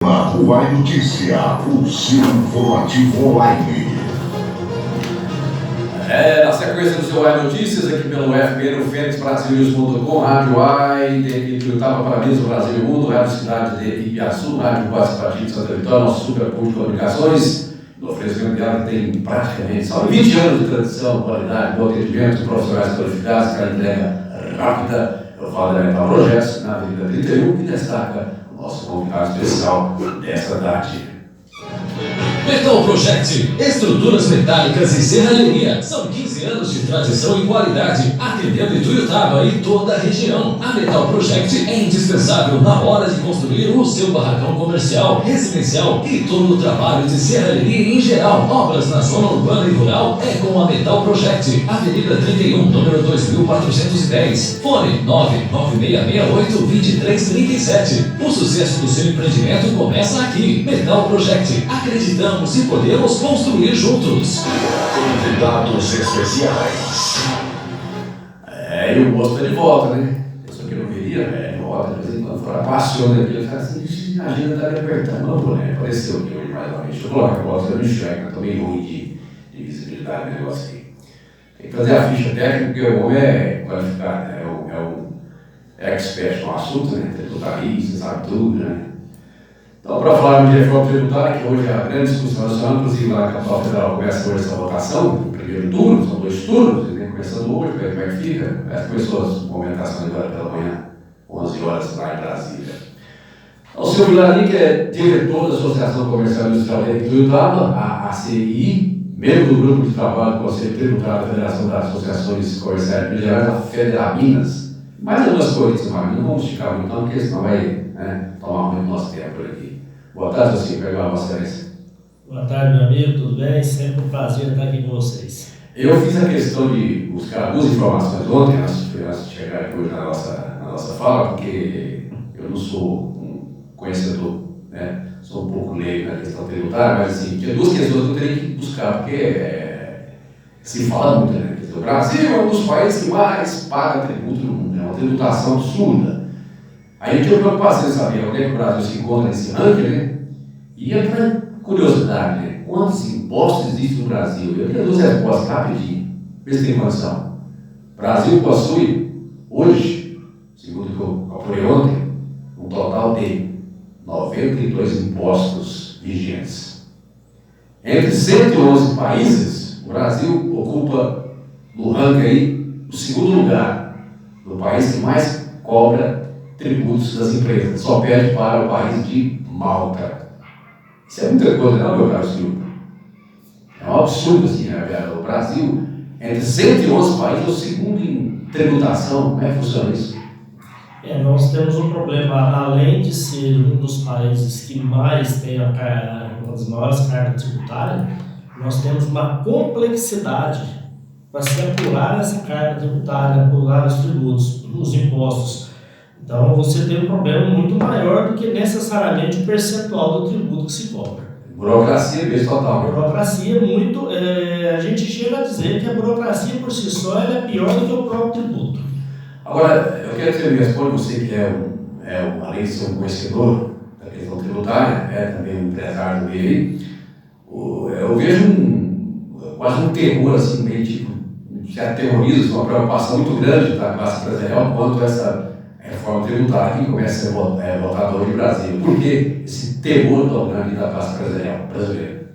Uai Notícia, o seu informativo online. Na sequência do seu Uai Notícias, aqui pelo UFPN, o FênixBrasilNews.com, Rádio Uai, tem que Itaba, Parabéns, o Brasil e o Mundo, Rádio Cidade de Ibiaçu, Rádio Participativo de Santa Vitória, nosso super público de comunicações, no oferecimento dela que tem praticamente só 20 anos de tradição, qualidade, bom atendimento, profissionais qualificados, aquela entrega rápida. Eu falo da Metal Projetos, na Avenida 31, que destaca o nosso convidado especial desta tarde. Metal Project, estruturas metálicas e serralheria. São 15 anos de tradição e qualidade, atendendo Ituiutaba e toda a região. A Metal Project é indispensável na hora de construir o seu barracão comercial, residencial e todo o trabalho de serralheria em geral. Obras na zona urbana e rural é com a Metal Project. Avenida 31, número 2410. Fone 99668-2337. O sucesso do seu empreendimento começa aqui. Metal Project. Acreditamos e podemos construir juntos. Convidados especiais. E o moço tá de volta, né? Eu só que não veria, de volta, de vez em quando fora, apaixona aqui, eu falo assim, a agenda tá me apertando, não vou, né? Apareceu aqui hoje mais uma vez. Deixa eu colocar a volta, eu não enxergo, eu tô meio ruim de visibilidade no negócio aqui. Tem que fazer a ficha técnica, porque o homem é qualificado, né? É expert no assunto, né? Tributarista, sabe tudo, né? Então, para falar de reforma tributária, que hoje é a grande discussão nacional, inclusive lá na capital federal começa hoje essa votação, no primeiro turno, são 2 turnos, né? Começando hoje, como é que fica? Começou a movimentação agora pela manhã, 11 horas lá em Brasília. O senhor Vilari, que é diretor da Associação Comercial Industrial de Ituiutaba, a ACI, membro do grupo de trabalho do Conselho Tributário da Federação das Associações Comerciais de Minas Gerais, a Federabinas. Mais algumas coisas, não vamos esticar muito, não, porque senão vai tomar muito nosso tempo por aqui. Boa tarde, senhor. Pegar a vossa excelência. Boa tarde, meu amigo, tudo bem? Sempre um prazer estar aqui com vocês. Eu fiz a questão de buscar 2 informações ontem, antes de chegar aqui hoje na nossa fala, porque eu não sou um conhecedor, né? Sou um pouco leigo na questão tributária, mas assim, tinha 2 questões que eu teria que buscar, porque se fala muito, né? O Brasil é um dos países que mais paga tributo no mundo, é uma tributação absurda. Aí eu tinha preocupação em saber onde é que o Brasil se encontra nesse ranking, né? E outra curiosidade, né? Quantos impostos existem no Brasil? Eu queria 2 respostas rapidinho, vê se tem condição. O Brasil possui, hoje, segundo o que eu apurei ontem, um total de 92 impostos vigentes. Entre 111 países, o Brasil ocupa no ranking aí o 2º lugar do país que mais cobra tributos das empresas, só perde para o país de Malta. Isso é muita coisa, não, meu caro senhor? É um absurdo, assim, né? O Brasil, entre 111 países, é o 2º em tributação. Como é que funciona isso? Nós temos um problema, além de ser um dos países que mais tem uma das maiores cargas tributárias, nós temos uma complexidade para se apurar essa carga tributária, apurar os tributos, os impostos. Então, você tem um problema muito maior do que necessariamente o percentual do tributo que se cobra. Burocracia mesmo total. Burocracia muito... a gente chega a dizer que a burocracia por si só ela é pior do que o próprio tributo. Agora, eu quero que você me responda, você que além de ser um conhecedor da questão tributária, é também um empresário do meio, eu vejo quase um terror, assim, meio tipo, um certo terrorismo, uma preocupação muito grande da classe empresarial quanto a essa reforma tributária que começa a ser votada hoje no Brasil. Por que esse terror tão grande da classe empresarial brasileira?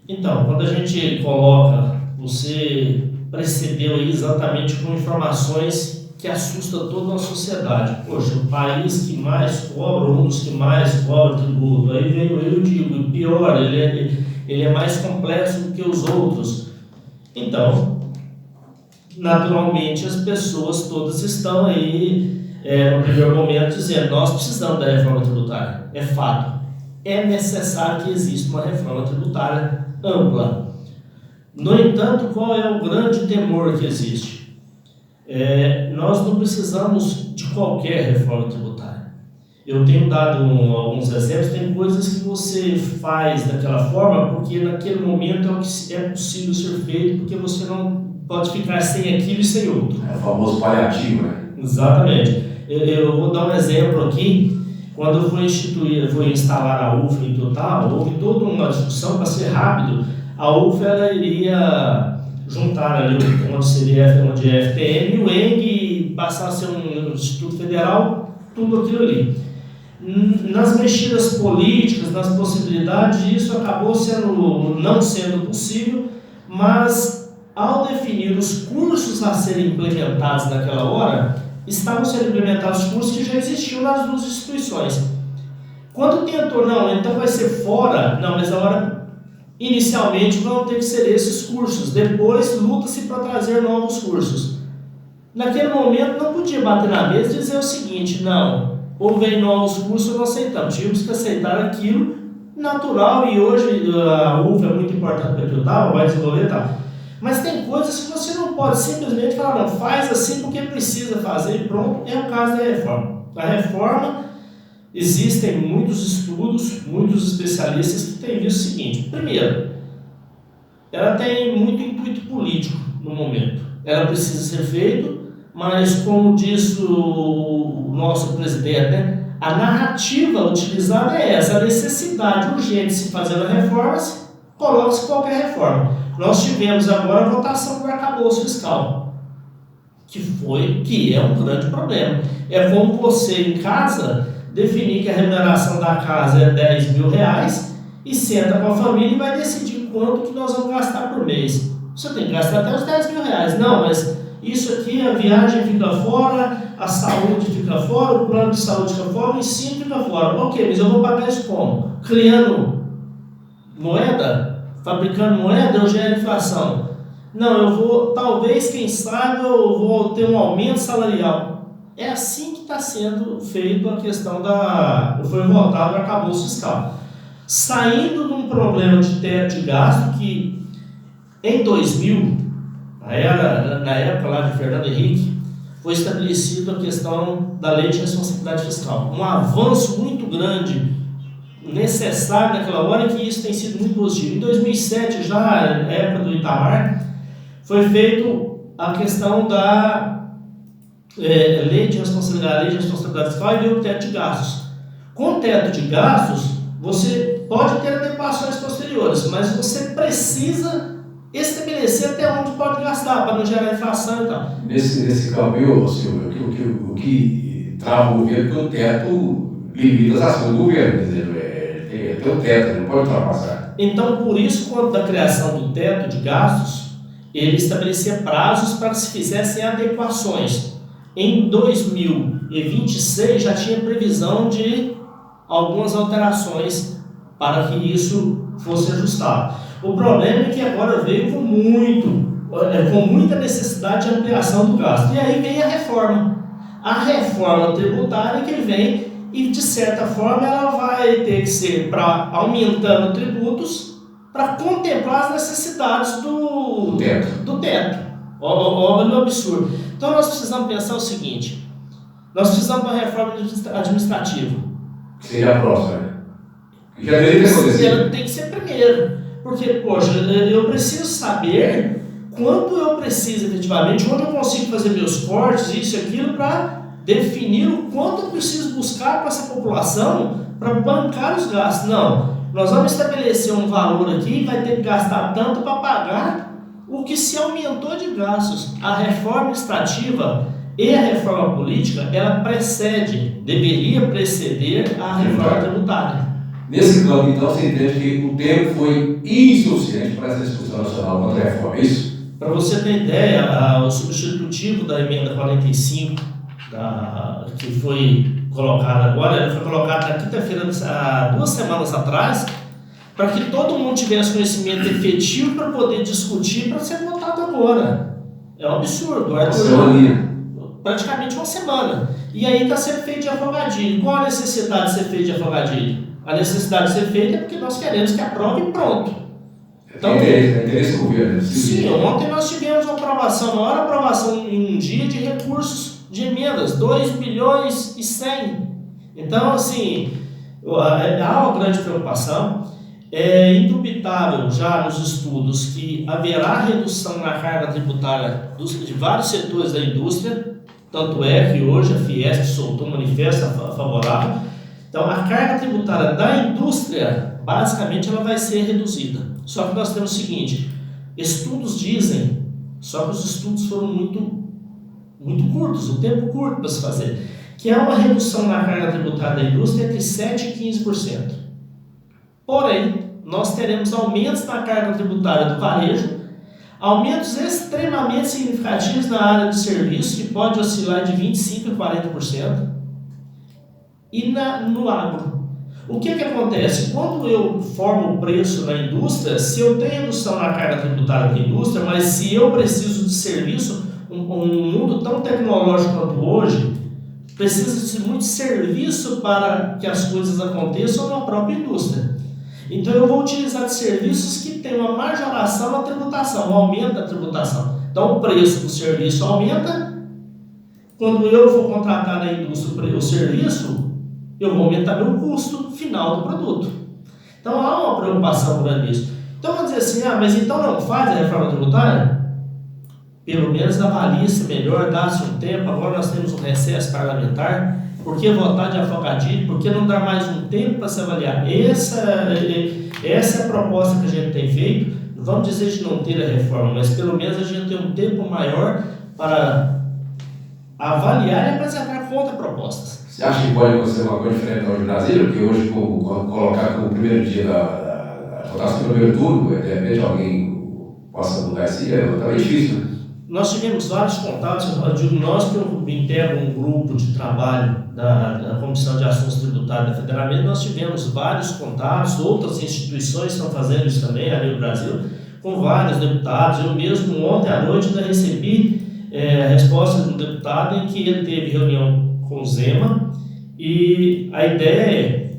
Então, quando a gente coloca, você precedeu aí exatamente com informações que assustam toda a sociedade. Poxa, o país que mais cobra, um dos que mais cobra tributo, aí veio eu digo, pior, ele é mais complexo do que os outros. Então, naturalmente as pessoas todas estão aí no primeiro momento dizendo, nós precisamos da reforma tributária, é fato. É necessário que exista uma reforma tributária ampla. No entanto, qual é o grande temor que existe? Nós não precisamos de qualquer reforma tributária. Eu tenho dado alguns exemplos, tem coisas que você faz daquela forma porque naquele momento é o que é possível ser feito, porque você não pode ficar sem aquilo e sem outro. É o famoso paliativo, né? Exatamente. Eu vou dar um exemplo aqui. quando foi instalar a UFA em total, houve toda uma discussão para ser rápido. A UFA ela iria juntar ali onde é FTM e o ENG e passar a ser um Instituto Federal, tudo aquilo ali. Nas mexidas políticas, nas possibilidades, isso acabou não sendo possível, mas ao definir os cursos a serem implementados naquela hora, estavam sendo implementados cursos que já existiam nas duas instituições. Quando tentou, não, então vai ser fora, não, mas agora, inicialmente, vão ter que ser esses cursos, depois luta-se para trazer novos cursos. Naquele momento, não podia bater na mesa e dizer o seguinte, não, ou vem novos cursos, não aceitamos, tínhamos que aceitar aquilo natural, e hoje a UFA é muito importante para o tal, vai desenvolver e tal. Mas tem coisas que você não pode simplesmente falar, não, faz assim porque precisa fazer e pronto. É o caso da reforma. A reforma, existem muitos estudos, muitos especialistas que têm visto o seguinte. Primeiro, ela tem muito intuito político no momento. Ela precisa ser feita, mas como diz o nosso presidente, né, a narrativa utilizada é essa, a necessidade urgente de se fazer a reforma, coloca-se qualquer reforma. Nós tivemos agora a votação do arcabouço fiscal, que é um grande problema. É como você em casa definir que a remuneração da casa é R$10.000 e senta com a família e vai decidir quanto que nós vamos gastar por mês. Você tem que gastar até os R$10.000. Não, mas isso aqui, a viagem fica fora, a saúde fica fora, o plano de saúde fica fora, o ensino fica fora. Ok, mas eu vou pagar isso como? Criando moeda? Fabricando moeda, eu gero inflação. Não, eu vou, talvez, quem sabe, eu vou ter um aumento salarial. É assim que está sendo feito a questão foi votado o arcabouço fiscal. Saindo de um problema de teto de gasto que, em 2000, na época lá de Fernando Henrique, foi estabelecida a questão da lei de responsabilidade fiscal. Um avanço muito grande, necessário naquela hora, que isso tem sido muito positivo. Em 2007, já na época do Itamar, foi feito a questão da lei de responsabilidade fiscal e veio o teto de gastos. Com o teto de gastos, você pode ter adequações posteriores, mas você precisa estabelecer até onde pode gastar, para não gerar inflação e tal. Nesse caminho, Silvio, o que trava o governo, porque o teto limita as ações do governo, quer dizer, tem o teto, não pode ultrapassar. Então, por isso, quando da criação do teto de gastos, ele estabelecia prazos para que se fizessem adequações. Em 2026 já tinha previsão de algumas alterações para que isso fosse ajustado. O problema é que agora veio com muita necessidade de ampliação do gasto. E aí vem a reforma. A reforma tributária que vem e, de certa forma, ela vai ter que ser para aumentando tributos para contemplar as necessidades do teto. Olha o absurdo. Então, nós precisamos pensar o seguinte: nós precisamos de uma reforma administrativa. Que seria a próxima, né? Já deveria ter acontecido. Ela tem que ser primeiro. Porque, poxa, eu preciso saber quanto eu preciso efetivamente, onde eu consigo fazer meus cortes, isso e aquilo, para definir o quanto eu preciso buscar para essa população para bancar os gastos. Não, nós vamos estabelecer um valor aqui e vai ter que gastar tanto para pagar o que se aumentou de gastos. A reforma administrativa e a reforma política, ela deveria preceder a reforma tributária. Nesse campo, então, você entende que o tempo foi insuficiente para essa discussão nacional contra a reforma, é isso? Para você ter ideia, o substitutivo da emenda 45, que foi colocada agora, ela foi colocada na quinta-feira, há 2 semanas atrás, para que todo mundo tivesse conhecimento efetivo para poder discutir, para ser votado agora. É um absurdo. Praticamente uma semana. E aí está sendo feito de afogadilho. Qual a necessidade de ser feito de afogadilho? A necessidade de ser feita é porque nós queremos que aprove e pronto. Então, interesse do governo. Sim, ontem nós tivemos uma aprovação, a maior aprovação em um dia de recursos de emendas, 2.100.000.000. Então, assim, há uma grande preocupação. É indubitável já nos estudos que haverá redução na carga tributária de vários setores da indústria, tanto é que hoje a Fiesp soltou um manifesto favorável. Então, a carga tributária da indústria, basicamente, ela vai ser reduzida. Só que nós temos o seguinte, estudos dizem, só que os estudos foram muito curtos, um tempo curto para se fazer, que é uma redução na carga tributária da indústria entre 7% e 15%. Porém, nós teremos aumentos na carga tributária do varejo, aumentos extremamente significativos na área de serviço, que pode oscilar de 25% a 40%, e no agro. O que acontece? Quando eu formo o preço na indústria, se eu tenho redução na carga tributária da indústria, mas se eu preciso de serviço, um mundo tão tecnológico quanto hoje, precisa de muito serviço para que as coisas aconteçam na própria indústria. Então eu vou utilizar de serviços que têm uma majoração na tributação, um aumento da tributação. Então o preço do serviço aumenta. Quando eu vou contratar na indústria o serviço, eu vou aumentar meu custo final do produto. Então há uma preocupação grande nisso. Então vamos dizer assim, mas então não faz a reforma tributária? Pelo menos avalia-se melhor, dá-se um tempo, agora nós temos um recesso parlamentar, por que votar de afogadilho, por que não dar mais um tempo para se avaliar? Essa é a proposta que a gente tem feito, não vamos dizer de não ter a reforma, mas pelo menos a gente tem um tempo maior para avaliar e apresentar contra-propostas. Você acha que pode acontecer uma coisa diferente hoje no Brasil? Porque hoje, colocar como primeiro dia da votação do primeiro turno, de repente alguém possa mudar esse dia, é também difícil, né? Nós tivemos vários contatos, eu digo nós que eu integro um grupo de trabalho da Comissão de Assuntos Tributários da Federamento, nós tivemos vários contatos, outras instituições estão fazendo isso também ali no Brasil, com vários deputados. Eu mesmo ontem à noite ainda recebi a resposta de um deputado em que ele teve reunião com o Zema, e a ideia é,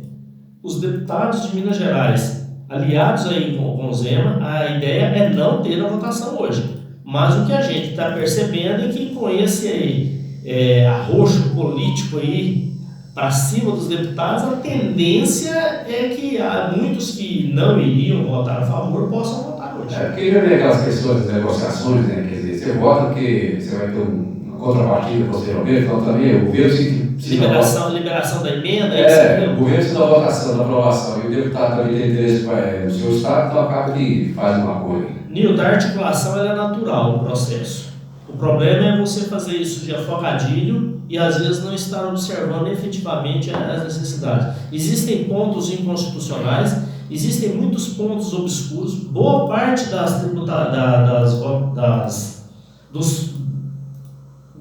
os deputados de Minas Gerais, aliados aí com o Zema, a ideia é não ter a votação hoje. Mas o que a gente está percebendo é que com esse arroxo político aí para cima dos deputados, a tendência é que há muitos que não iriam votar a favor possam votar hoje. Porque já vem aquelas questões de negociações, né? Quer dizer, você vota porque você vai ter uma contrapartida posteriormente, então também o governo liberação da emenda. O governo se dá a votação, da aprovação, e o deputado também tem interesse no seu estado, então acaba que faz uma coisa. Nildo, a articulação é natural, o processo. O problema é você fazer isso de afogadilho e às vezes não estar observando efetivamente as necessidades. Existem pontos inconstitucionais, existem muitos pontos obscuros, boa parte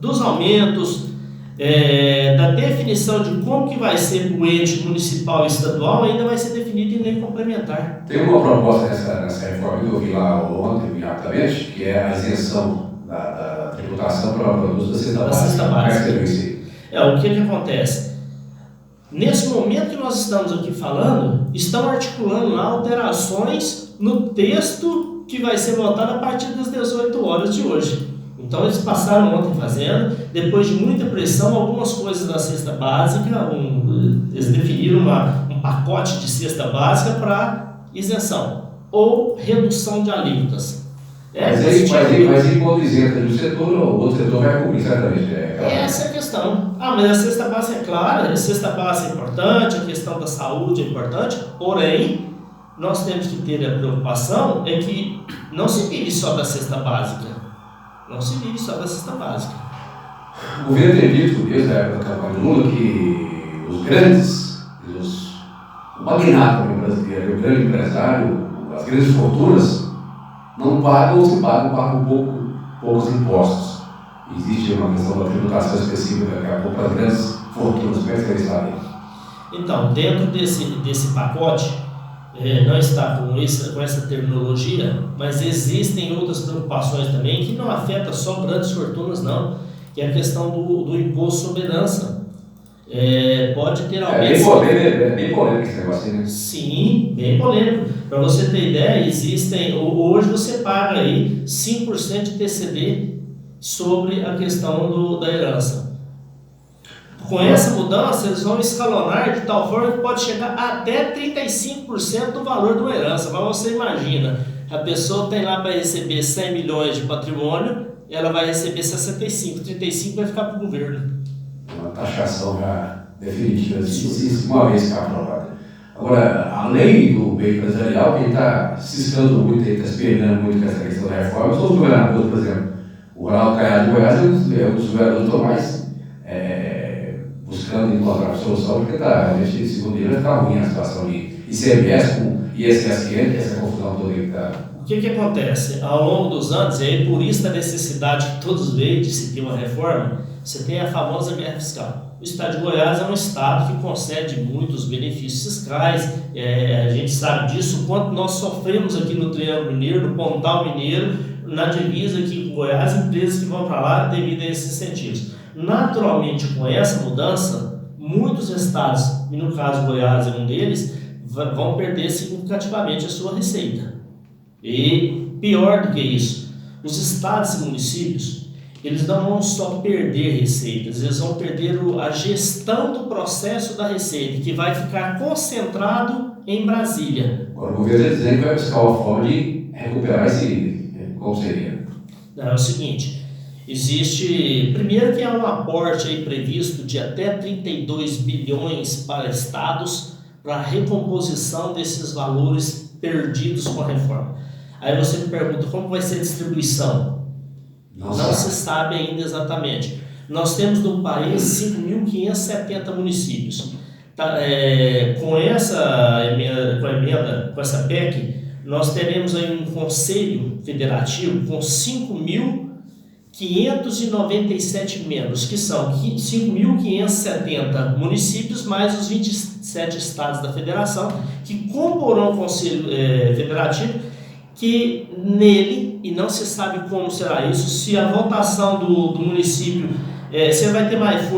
dos aumentos, da definição de como que vai ser o ente municipal e estadual ainda vai ser definido em lei complementar. Tem uma proposta nessa reforma que eu vi lá ontem, rapidamente, que é a isenção da tributação para produtos da cesta básica. O que acontece? Nesse momento que nós estamos aqui falando, estão articulando lá alterações no texto que vai ser votado a partir das 18 horas de hoje. Então eles passaram ontem fazendo, depois de muita pressão, algumas coisas da cesta básica, eles definiram um pacote de cesta básica para isenção ou redução de alíquotas. Mas enquanto isenta de um setor, o outro setor vai cumprir certamente. Essa é a questão. Mas a cesta básica é clara, a cesta básica é importante, a questão da saúde é importante, porém, nós temos que ter a preocupação é que não se vive só da cesta básica. Não se vive só da cesta básica. O governo tem dito, desde a época da campanha do Lula, que os grandes, o magnata brasileiro, o grande empresário, as grandes fortunas, não pagam ou se pagam poucos impostos. Existe uma questão da tributação específica para as grandes fortunas. Como é que você está aí? Então, dentro desse pacote, não está com essa terminologia, mas existem outras preocupações também que não afetam só grandes fortunas não, que é a questão do imposto sobre herança. Pode ter aumento. É bem polêmico esse negócio aí, né? Sim, bem polêmico. Para você ter ideia, hoje você paga aí 5% de TCD sobre a questão da herança. Com essa mudança, eles vão escalonar de tal forma que pode chegar até 35% do valor de uma herança. Mas você imagina, a pessoa tem lá para receber 100 milhões de patrimônio, ela vai receber 65, 35 vai ficar para o governo. Uma taxação já definitivas, se uma vez que é aprovada. Agora, a lei do meio empresarial, quem está ciscando muito, está esperando muito com essa questão da reforma, são os governadores, por exemplo. O Ronaldo Caiado de Goiás é um dos governadores que estão mais buscando encontrar a solução, porque realmente, segundo ele, está ruim a situação de ICMS com ISS, essa confusão toda que está. O que acontece? Ao longo dos anos, e aí por isso da necessidade que todos veem de se ter uma reforma, você tem a famosa guerra fiscal. O estado de Goiás é um estado que concede muitos benefícios fiscais, a gente sabe disso, quanto nós sofremos aqui no Triângulo Mineiro, no Pontal Mineiro, na divisa aqui com Goiás, empresas que vão para lá devido a esses incentivos. Naturalmente, com essa mudança, muitos estados, e no caso Goiás é um deles, vão perder significativamente a sua receita. E pior do que isso, os estados e municípios, eles não vão só perder receitas, eles vão perder a gestão do processo da receita, que vai ficar concentrado em Brasília. Agora o governo está dizendo que vai buscar uma forma de recuperar esse... Como seria? É o seguinte, existe, primeiro que há um aporte aí previsto de até 32 bilhões para estados para a recomposição desses valores perdidos com a reforma. Aí você me pergunta como vai ser a distribuição? Não se sabe ainda exatamente. Nós temos no país 5.570 municípios. Com essa emenda, com essa PEC, nós teremos aí um conselho federativo com 5.597 membros, que são 5.570 municípios mais os 27 estados da federação, que comporão o conselho federativo, que nele, e não se sabe como será isso, se a votação do município, se vai ter mais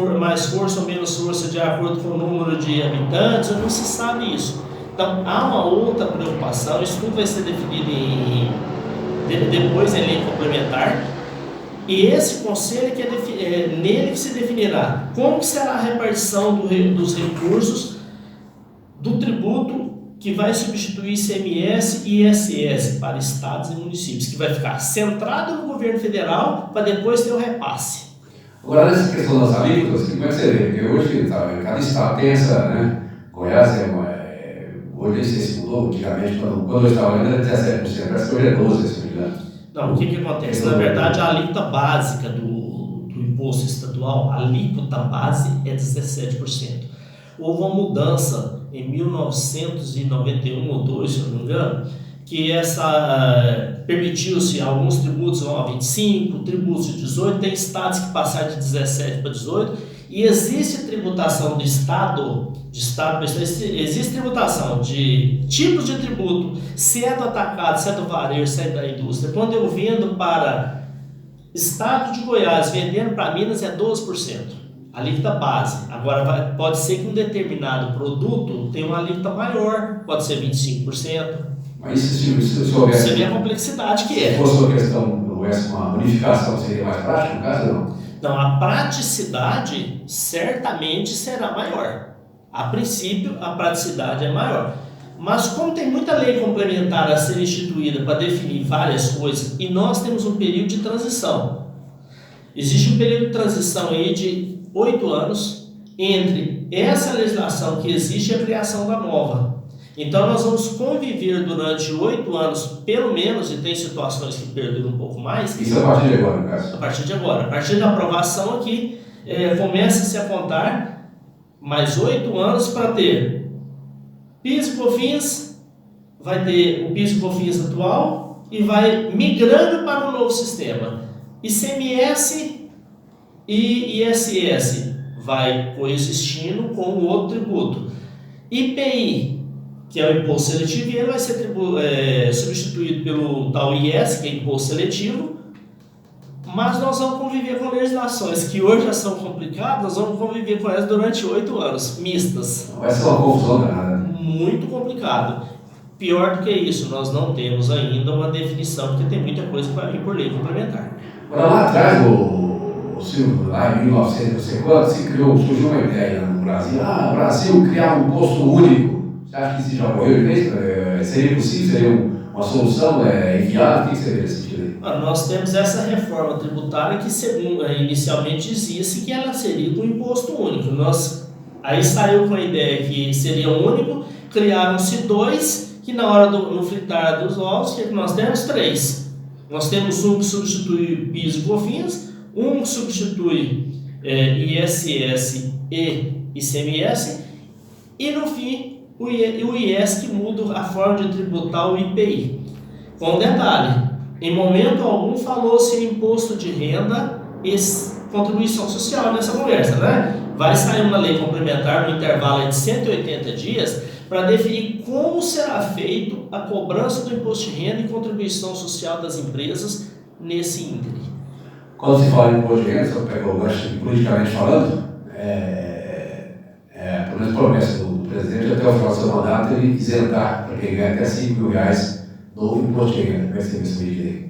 força ou menos força de acordo com o número de habitantes, não se sabe isso. Então, há uma outra preocupação, isso tudo vai ser definido depois em lei complementar, e esse conselho nele que se definirá como será a repartição dos recursos do tributo que vai substituir ICMS e ISS para estados e municípios, que vai ficar centrado no governo federal para depois ter o repasse. Agora, nessa questão das alíquotas, como é que você vê? Porque hoje, cada estado tem essa, né? Goiás hoje, não sei se mudou, antigamente, quando eu estava ainda era 17%, parece que hoje é 12%, se não me engano. Não, o que acontece? Na verdade, a alíquota básica do imposto estadual, a alíquota base é 17%. Houve uma mudança em 1991 ou 2, se eu não me engano, que permitiu-se alguns tributos vão a 25%, tributos de 18%, tem estados que passaram de 17% para 18%, e existe tributação do estado existe tributação de tipos de tributo, se é do atacado, se é do varejo, se é da indústria. Quando eu vendo para estado de Goiás, vendendo para Minas é 12%, alíquota base. Agora pode ser que um determinado produto tenha uma alíquota maior, pode ser 25%. Mas se houvesse... Você vê a complexidade que é. Se fosse uma questão, houvesse uma bonificação, seria mais prático no caso ou não? Então, a praticidade certamente será maior. A princípio, a praticidade é maior. Mas como tem muita lei complementar a ser instituída para definir várias coisas, e nós temos um período de transição. Existe um período de transição aí de 8 anos entre essa legislação que existe e a criação da nova. Então nós vamos conviver durante 8 anos, pelo menos, e tem situações que perduram um pouco mais. Isso a partir de agora, no caso? A partir de agora. A partir da aprovação aqui, começa-se a contar mais 8 anos para ter PIS e COFINS, vai ter o PIS e COFINS atual e vai migrando para um novo sistema. ICMS e ISS vai coexistindo com o outro tributo. IPI, que é o imposto seletivo, e ele vai ser substituído pelo tal IS, que é imposto seletivo, mas nós vamos conviver com legislações que hoje já são complicadas, nós vamos conviver com elas durante 8 anos, mistas. Vai ser uma confusão danada. Muito complicado. Pior do que isso, nós não temos ainda uma definição, porque tem muita coisa que vai vir por lei complementar. Agora, lá atrás, Silvio, lá em 1950, surgiu uma ideia no Brasil. O Brasil criar um imposto único. Você acha que isso já ocorreu de vez? Seria possível? Seria uma solução viável? O que você vê nesse sentido aí? Nós temos essa reforma tributária que, segundo inicialmente dizia-se que ela seria com imposto único. Aí saiu com a ideia que seria único, criaram-se 2, que na hora no fritar dos ovos, que nós temos 3. Nós temos um que substitui PIS e COFINS, um que substitui ISS e ICMS, e no fim o IS que muda a forma de tributar o IPI. Com um detalhe, em momento algum falou-se em imposto de renda e contribuição social nessa conversa, né? Vai sair uma lei complementar no intervalo de 180 dias para definir como será feito a cobrança do imposto de renda e contribuição social das empresas nesse ínterim. Quando se fala em imposto de renda, você pegou o gancho politicamente falando, pelo menos promessa do presidente até o final do seu mandato ele isentar para quem ganha até R$5.000 do imposto de renda. Como é que você vê esse medida aí?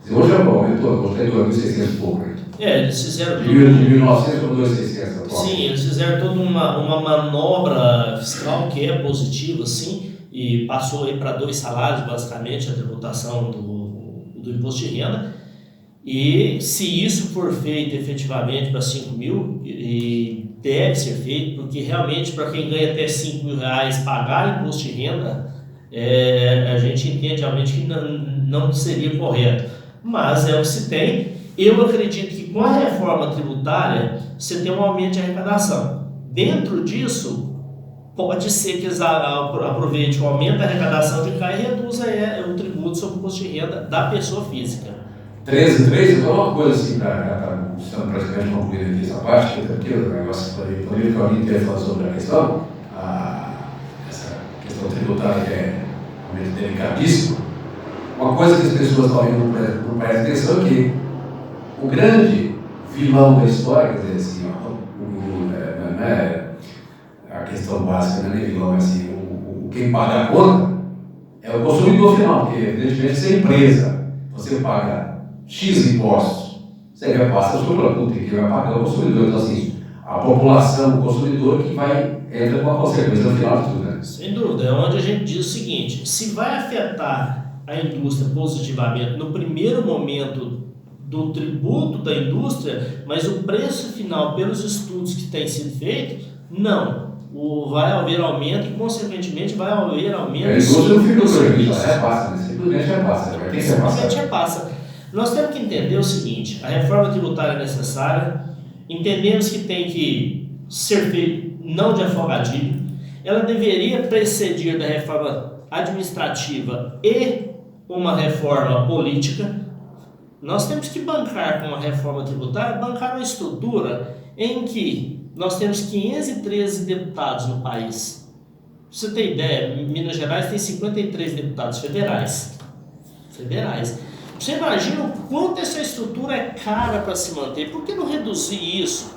Hoje já aumentou, gostei do 2.600 e pouco. Eles fizeram de 1.900 para 2.600 atual. Sim, eles fizeram toda uma manobra fiscal que é positiva, sim, e passou aí para 2 salários, basicamente, a tributação do imposto de renda. E se isso for feito efetivamente para 5 mil, e deve ser feito, porque realmente para quem ganha até R$5.000 pagar imposto de renda, a gente entende realmente que não seria correto. Mas é o que se tem. Eu acredito que com a reforma tributária você tem um aumento de arrecadação. Dentro disso, pode ser que eles aproveitem o aumento da arrecadação de cá e reduza o tributo sobre o imposto de renda da pessoa física. 13, então uma coisa assim, estamos praticamente concluindo aqui essa parte, porque o negócio poderia que alguém tenha falado sobre a questão, essa questão tributária que é realmente delicadíssima. Uma coisa que as pessoas talvez não prestem atenção é que o grande vilão da história, quer dizer assim, a questão básica não é nem vilão, mas assim, quem paga a conta é o consumidor final, porque evidentemente se a empresa, você paga X impostos, você repassa o seu produto, e quem vai pagar é o consumidor. Então assim, a população, o consumidor que entra com a consequência no final de tudo, né? Sem dúvida, é onde a gente diz o seguinte: se vai afetar a indústria positivamente no primeiro momento do tributo da indústria, mas o preço final, pelos estudos que têm sido feitos, não. Vai haver aumento e, consequentemente, vai haver aumento. A indústria não fica por aí, repassa, né? Simplesmente repassa. Simplesmente repassa. Nós temos que entender o seguinte: a reforma tributária é necessária, entendemos que tem que ser feita não de afogadilho, ela deveria precedir da reforma administrativa e uma reforma política. Nós temos que bancar com a reforma tributária, bancar uma estrutura em que nós temos 513 deputados no país. Pra você ter ideia, Minas Gerais tem 53 deputados federais. Você imagina o quanto essa estrutura é cara para se manter? Por que não reduzir isso?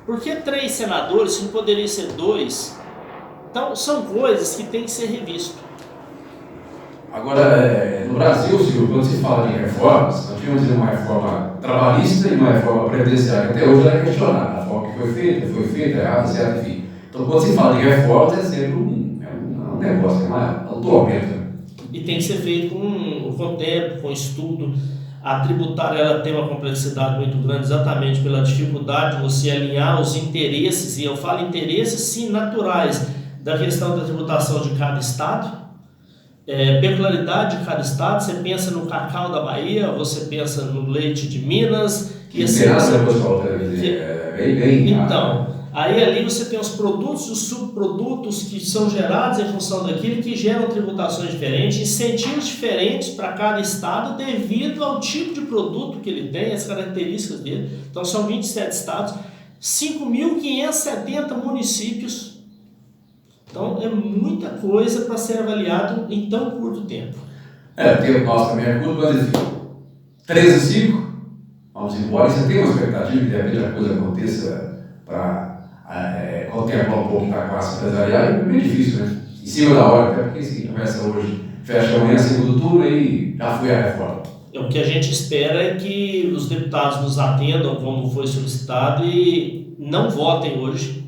Por que 3 senadores, se não poderia ser 2? Então, são coisas que têm que ser revistas. Agora, no Brasil, Silvio, quando se fala de reformas, nós tínhamos uma reforma trabalhista e uma reforma previdenciária. Até hoje ela é questionada. A forma que foi feita, errada, certo, enfim. Então, quando se fala de reformas, é sempre um negócio, é um tormento. E tem que ser feito com tempo, com estudo. A tributária ela tem uma complexidade muito grande, exatamente pela dificuldade de você alinhar os interesses, e eu falo interesses, sim, naturais, da questão da tributação de cada estado. Peculiaridade de cada estado, você pensa no cacau da Bahia, você pensa no leite de Minas, e assim, então, aí ali você tem os produtos, os subprodutos que são gerados em função daquilo, que geram tributações diferentes, incentivos diferentes para cada estado devido ao tipo de produto que ele tem, as características dele. Então são 27 estados, 5.570 municípios. Então é muita coisa para ser avaliado em tão curto tempo. O tempo nosso também é curto, mas enfim, 13h05, vamos embora. Você tem uma expectativa que de repente a coisa aconteça para contemplar um pouco da classe empresarial? É bem difícil, né? Em cima da hora, até porque se começa hoje, fecha amanhã, segundo turno, e já foi a reforma. O que a gente espera é que os deputados nos atendam como foi solicitado e não votem hoje.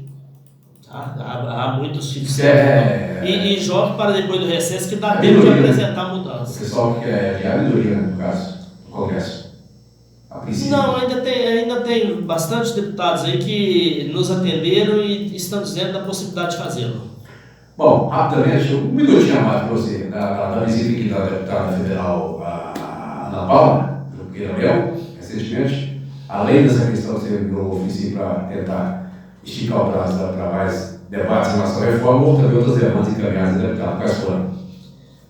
Há muitos filhos e jogue para depois do recesso, que dá tempo de apresentar mudanças. O pessoal que quer a melhoria, no caso, no Congresso. A princípio. Não, ainda tem bastante deputados aí que nos atenderam e estão dizendo da possibilidade de fazê-lo. Bom, rapidamente, um minutinho a mais para você, da visita aqui da deputada federal, a Ana Paula, do Gabriel, recentemente, além dessa questão que você virou ofício para tentar esticar o prazo para mais debates em relação à reforma, ou também outras demandas encaminhadas da deputada. Quais foram?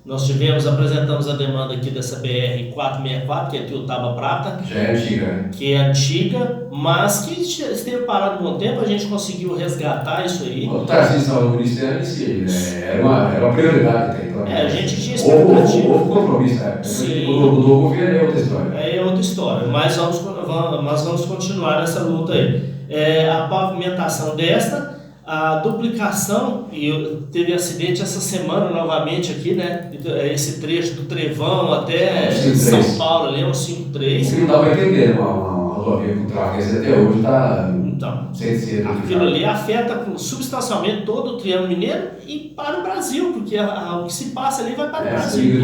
Nós apresentamos a demanda aqui dessa BR-464, que é Tuiutaba Prata. Já é antiga, né? Que é antiga, mas que esteve parado um bom tempo, a gente conseguiu resgatar isso aí. O Tarcísio no Ministério em si, era uma prioridade até então. A gente tinha expectativa. Houve compromisso, né? Sim. Mudou o governo, é outra história. É outra história, mas vamos continuar nessa luta aí. A pavimentação desta, a duplicação, e teve acidente essa semana novamente aqui, né? Esse trecho do Trevão até São Paulo ali, é um 53. Não dá para entender uma rodovia com tráfego, até hoje está sem ser. Aquilo ali afeta substancialmente todo o Triângulo Mineiro e para o Brasil, porque o que se passa ali vai para o Brasil.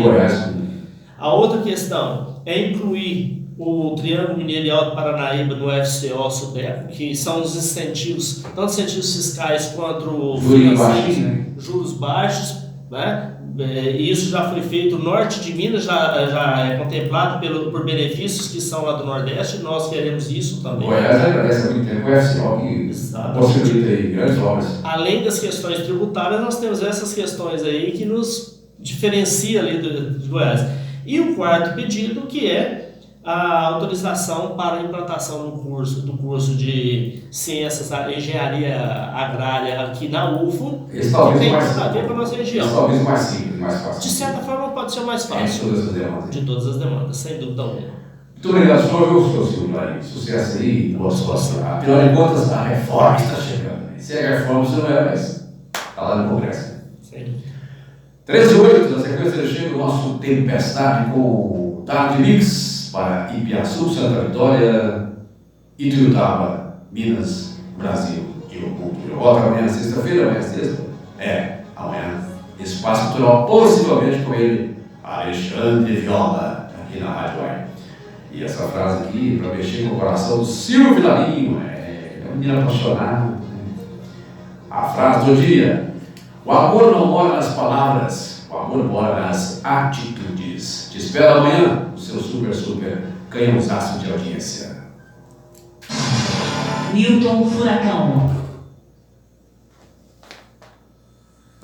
A outra questão é incluir o Triângulo Mineiro e Alto Paranaíba no FCO Sudeco, que são os incentivos, tanto incentivos fiscais quanto financeiros, juros baixos, né? E isso já foi feito. O norte de Minas já é contemplado por benefícios que são lá do Nordeste, nós queremos isso também. Goiás agradece há muito tempo o FCO que possibilita aí grandes obras. Além das questões tributárias, nós temos essas questões aí que nos diferencia ali de Goiás. E o quarto pedido, que é a autorização para a implantação do curso de Ciências da Engenharia Agrária aqui na UFO, que tem mais a ver com a nossa região. Talvez mais simples, mais fácil. De certa forma pode ser o mais fácil. De todas as demandas, sem dúvida alguma. Muito obrigado, senhor. Eu sou aí. Sucesso aí, boa sorte. Afinal de contas, a reforma está chegando. Se é a reforma, você não é, mas está lá no Congresso. Sim. 13h08, na sequência chega o nosso Tempestade com Tarde Mix para Ipiaçu, Santa Vitória e Tuiutaba, Minas, Brasil e o mundo. Eu volto amanhã, sexta-feira, amanhã é sexta? Amanhã. Espaço Cultural, possivelmente com ele, Alexandre Viola, aqui na Rádio Ar. E essa frase aqui, para mexer com o coração do Silvio Vilarinho, é um menino apaixonado. Né? A frase do dia: o amor não mora nas palavras, o amor mora nas atitudes. Te espero amanhã, o seu super canhãozaço de audiência. Newton Furacão.